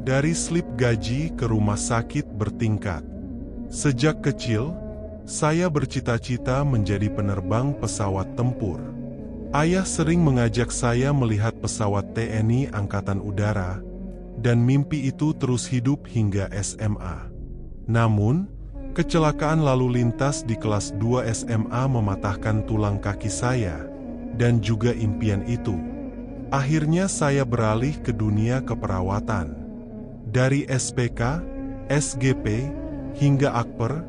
Dari slip gaji ke rumah sakit bertingkat. Sejak kecil, saya bercita-cita menjadi penerbang pesawat tempur. Ayah sering mengajak saya melihat pesawat TNI Angkatan Udara, dan mimpi itu terus hidup hingga SMA. Namun, kecelakaan lalu lintas di kelas 2 SMA mematahkan tulang kaki saya, dan juga impian itu. Akhirnya saya beralih ke dunia keperawatan. Dari SPK, SGP, hingga Akper,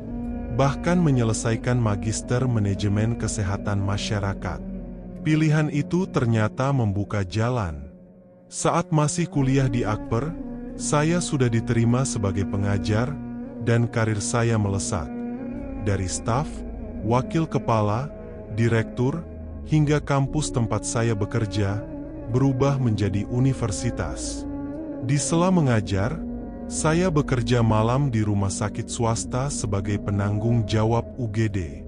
bahkan menyelesaikan Magister Manajemen Kesehatan Masyarakat. Pilihan itu ternyata membuka jalan. Saat masih kuliah di Akper, saya sudah diterima sebagai pengajar, dan karir saya melesat. Dari staf, wakil kepala, direktur, hingga kampus tempat saya bekerja, berubah menjadi universitas. Di sela mengajar, saya bekerja malam di rumah sakit swasta sebagai penanggung jawab UGD.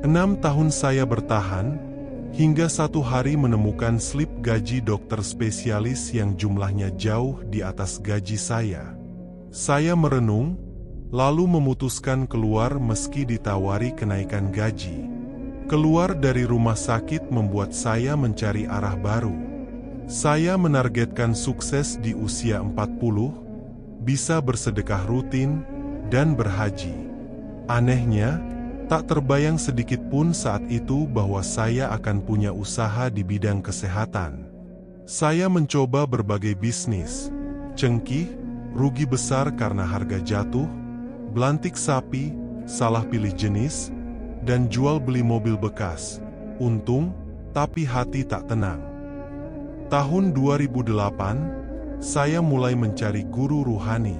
6 tahun saya bertahan, hingga satu hari menemukan slip gaji dokter spesialis yang jumlahnya jauh di atas gaji saya. Saya merenung, lalu memutuskan keluar meski ditawari kenaikan gaji. Keluar dari rumah sakit membuat saya mencari arah baru. Saya menargetkan sukses di usia 40, bisa bersedekah rutin, dan berhaji. Anehnya, tak terbayang sedikit pun saat itu bahwa saya akan punya usaha di bidang kesehatan. Saya mencoba berbagai bisnis, cengkih, rugi besar karena harga jatuh, belantik sapi, salah pilih jenis, dan jual beli mobil bekas. Untung, tapi hati tak tenang. Tahun 2008, saya mulai mencari guru ruhani.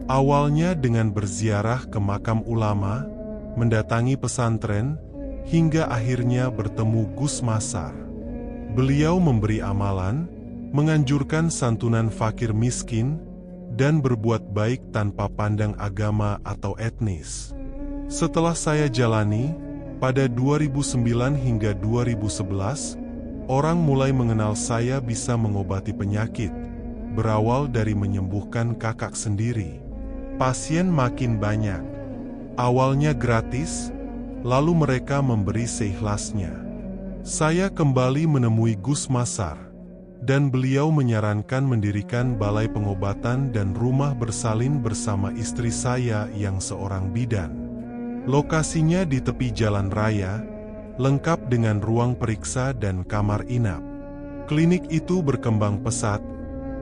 Awalnya dengan berziarah ke makam ulama, mendatangi pesantren, hingga akhirnya bertemu Gus Masar. Beliau memberi amalan, menganjurkan santunan fakir miskin, dan berbuat baik tanpa pandang agama atau etnis. Setelah saya jalani, pada 2009 hingga 2011, orang mulai mengenal saya bisa mengobati penyakit, berawal dari menyembuhkan kakak sendiri. Pasien makin banyak. Awalnya gratis, lalu mereka memberi seikhlasnya. Saya kembali menemui Gus Masar, dan beliau menyarankan mendirikan balai pengobatan dan rumah bersalin bersama istri saya yang seorang bidan. Lokasinya di tepi jalan raya, lengkap dengan ruang periksa dan kamar inap. Klinik itu berkembang pesat,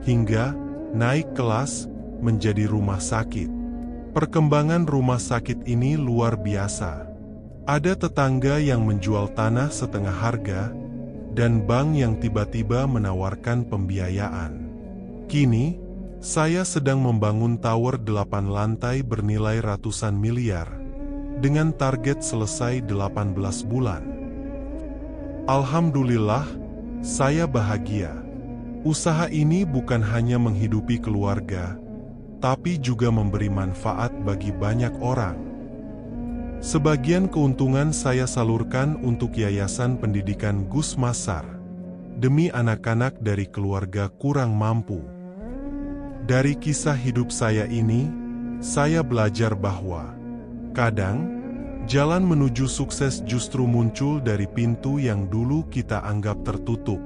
hingga naik kelas menjadi rumah sakit. Perkembangan rumah sakit ini luar biasa. Ada tetangga yang menjual tanah setengah harga, dan bank yang tiba-tiba menawarkan pembiayaan. Kini, saya sedang membangun tower 8 lantai bernilai ratusan miliar, dengan target selesai 18 bulan. Alhamdulillah, saya bahagia. Usaha ini bukan hanya menghidupi keluarga, tapi juga memberi manfaat bagi banyak orang. Sebagian keuntungan saya salurkan untuk Yayasan Pendidikan Gus Masar, demi anak-anak dari keluarga kurang mampu. Dari kisah hidup saya ini, saya belajar bahwa kadang, jalan menuju sukses justru muncul dari pintu yang dulu kita anggap tertutup.